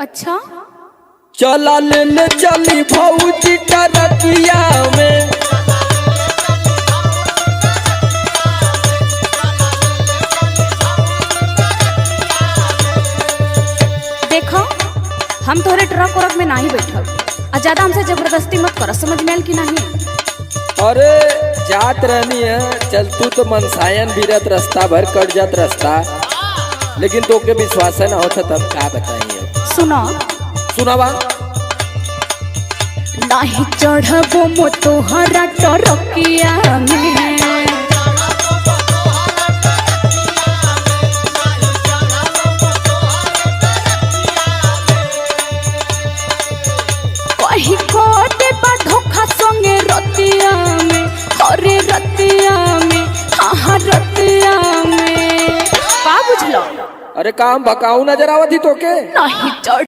अच्छा चला ले चली भौजी टरकिया में। देखो हम तोहरे ट्रक उरक में नहीं बैठल और ज्यादा हमसे जबरदस्ती मत कर, समझ में आयल कि नहीं? अरे जात रहनी है चलतू तो मनसायन भीरत रास्ता भर कट जात रास्ता, लेकिन तो के विश्वास न होता तब का बताइए। सुनो सुनावा। नहीं चढ़बो मो तोहरा टरकिया में, कहीं को देबा धोखा संगे रतिया में, अरे रतिया में, हाँ रतिया में, का बुझलो? अरे काम भकाऊ नजर आवत ही तो के नहीं चढ़